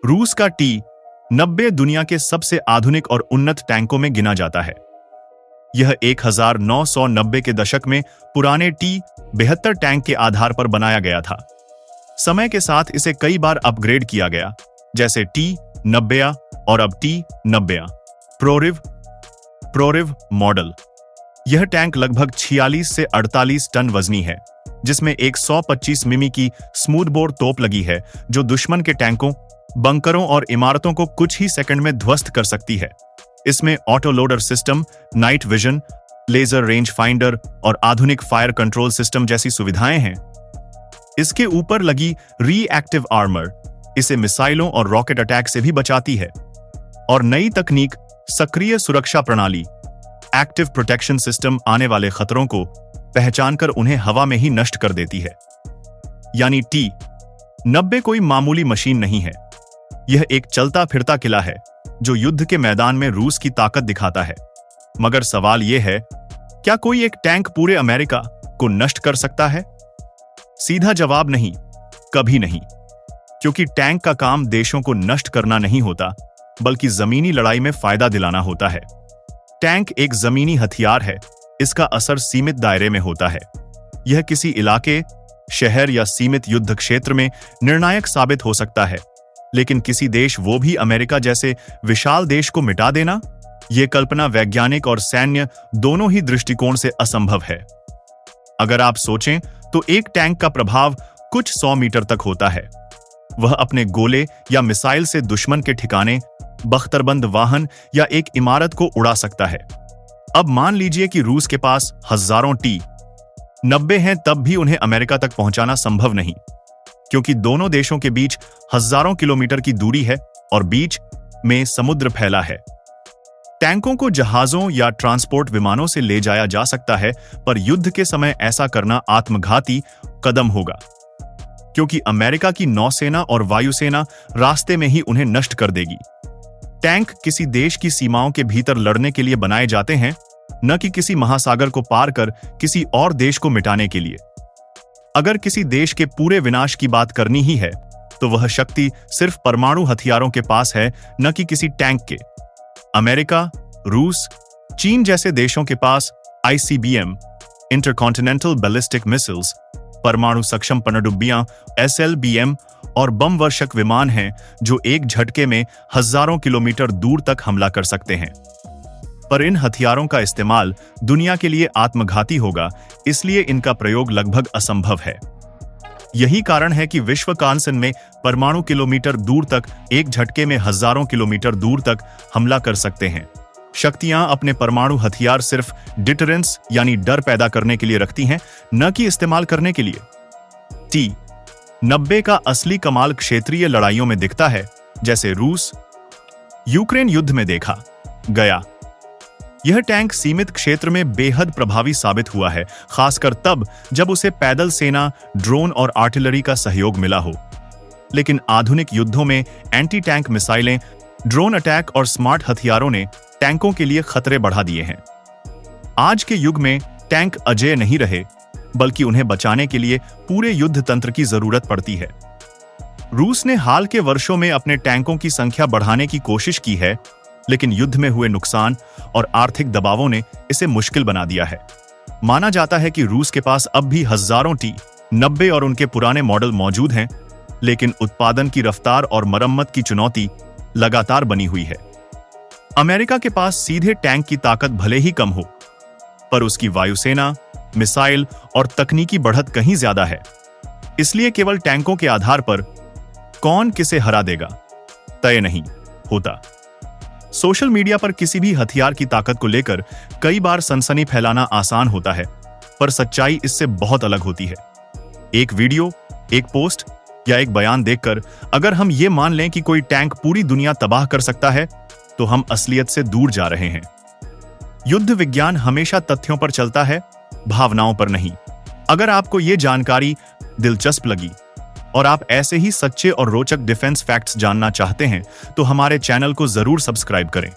रूस का T-90 दुनिया के सबसे आधुनिक और उन्नत टैंकों में गिना जाता है। यह 1990 के दशक में पुराने T-72 टैंक के आधार पर बनाया गया था। समय के साथ इसे कई बार अपग्रेड किया गया, जैसे T-90 और अब T-90 प्रोरिव मॉडल। यह टैंक लगभग 46 से 48 टन वजनी है, जिसमें एक 125 मिमी की स्मूथबोर तोप लगी है, जो दुश्मन के टैंकों, बंकरों और इमारतों को कुछ ही सेकंड में ध्वस्त कर सकती है। इसमें auto loader system, night vision, laser range finder और आधुनिक फायर कंट्रोल सिस्टम जैसी सुविधाएं हैं। इसके ऊपर लगी रिएक्टिव आर्मर इसे मिसाइलों और रॉकेट अटैक से भी बचाती है, और नई तकनीक सक्रिय सुरक्षा प्रणाली एक्टिव प्रोटेक्शन सिस्टम आने वाले खतरों को पहचानकर उन्हें हवा में ही नष्ट कर देती है। यानी T-90 कोई मामूली मशीन नहीं है, यह एक चलता फिरता किला है जो युद्ध के मैदान में रूस की ताकत दिखाता है। मगर सवाल यह है, क्या कोई एक टैंक पूरे अमेरिका को नष्ट कर सकता है? सीधा जवाब नहीं, कभी नहीं, क्योंकि टैंक का काम देशों को नष्ट करना नहीं होता, बल्कि जमीनी लड़ाई में फायदा दिलाना होता है। टैंक एक जमीनी हथियार है, इसका असर सीमित दायरे में होता है। यह किसी इलाके, शहर या सीमित युद्ध क्षेत्र में निर्णायक साबित हो सकता है, लेकिन किसी देश, वो भी अमेरिका जैसे विशाल देश को मिटा देना, यह कल्पना वैज्ञानिक और सैन्य दोनों ही दृष्टिकोण से असंभव है। अगर आप सोचें तो एक टैंक का प्रभाव कुछ 100 मीटर तक होता है। वह अपने गोले या मिसाइल से दुश्मन के ठिकाने, बख्तरबंद वाहन या एक इमारत को उड़ा सकता है। अब मान लीजिए कि रूस के पास हजारों T-90 हैं, तब भी उन्हें अमेरिका तक पहुंचाना संभव नहीं, क्योंकि दोनों देशों के बीच हजारों किलोमीटर की दूरी है और बीच में समुद्र फैला है। टैंकों को जहाजों या ट्रांसपोर्ट विमानों से ले जाया जा सकता है, पर युद्ध के समय ऐसा करना आत्मघाती कदम होगा, क्योंकि अमेरिका की नौसेना और वायुसेना रास्ते में ही उन्हें नष्ट कर देगी। टैंक किसी देश की सीमाओं के भीतर लड़ने के लिए बनाए जाते हैं, न कि किसी महासागर को पार कर किसी और देश को मिटाने के लिए। अगर किसी देश के पूरे विनाश की बात करनी ही है, तो वह शक्ति सिर्फ परमाणु हथियारों के पास है, न कि किसी टैंक के। अमेरिका, रूस, चीन जैसे देशों के पास ICBM इंटरकॉन्टिनेंटल बैलिस्टिक मिसाइल्स, परमाणु सक्षम पनडुब्बियां SLBM और बम वर्षक विमान हैं, जो एक झटके में हजारों किलोमीटर दूर तक हमला कर सकते हैं। पर इन हथियारों का इस्तेमाल दुनिया के लिए आत्मघाती होगा, इसलिए इनका प्रयोग लगभग असंभव है। यही कारण है कि विश्वकांसन में परमाणु किलोमीटर दूर तक एक झटके में हजारों किलोमीटर दूर तक हमला कर सकते हैं। शक्तियां अपने परमाणु हथियार सिर्फ डिटरेंस यानी डर पैदा करने के लिए रखती हैं, न कि इस्तेमाल करने के लिए। T-90 का असली कमाल क्षेत्रीय लड़ाइयों में दिखता है, जैसे रूस यूक्रेन युद्ध में देखा गया। यह टैंक सीमित क्षेत्र में बेहद प्रभावी साबित हुआ है, खासकर तब जब उसे पैदल सेना, ड्रोन और आर्टिलरी का सहयोग मिला हो। लेकिन आधुनिक युद्धों में एंटी टैंक मिसाइलें, ड्रोन अटैक और स्मार्ट हथियारों ने टैंकों के लिए खतरे बढ़ा दिए हैं। आज के युग में टैंक अजेय नहीं रहे, बल्कि उन्हें बचाने के लिए पूरे युद्ध तंत्र की जरूरत पड़ती है। रूस ने हाल के वर्षों में अपने टैंकों की संख्या बढ़ाने की कोशिश की है, लेकिन युद्ध में हुए नुकसान और आर्थिक दबावों ने इसे मुश्किल बना दिया है। माना जाता है कि रूस के पास अब भी हजारों T-90 और उनके पुराने मॉडल मौजूद हैं, लेकिन उत्पादन की रफ्तार और मरम्मत की चुनौती लगातार बनी हुई है। अमेरिका के पास सीधे टैंक की ताकत भले ही कम हो, पर उसकी वायुसेना, मिसाइल और तकनीकी बढ़त कहीं ज्यादा है। इसलिए केवल टैंकों के आधार पर कौन किसे हरा देगा तय नहीं होता। सोशल मीडिया पर किसी भी हथियार की ताकत को लेकर कई बार सनसनी फैलाना आसान होता है, पर सच्चाई इससे बहुत अलग होती है। एक वीडियो, एक पोस्ट या एक बयान देखकर अगर हम ये मान लें कि कोई टैंक पूरी दुनिया तबाह कर सकता है, तो हम असलियत से दूर जा रहे हैं। युद्ध विज्ञान हमेशा तथ्यों पर चलता है, भावनाओं पर नहीं। अगर आपको ये जानकारी दिलचस्प लगी और आप ऐसे ही सच्चे और रोचक डिफेंस फैक्ट्स जानना चाहते हैं, तो हमारे चैनल को जरूर सब्सक्राइब करें।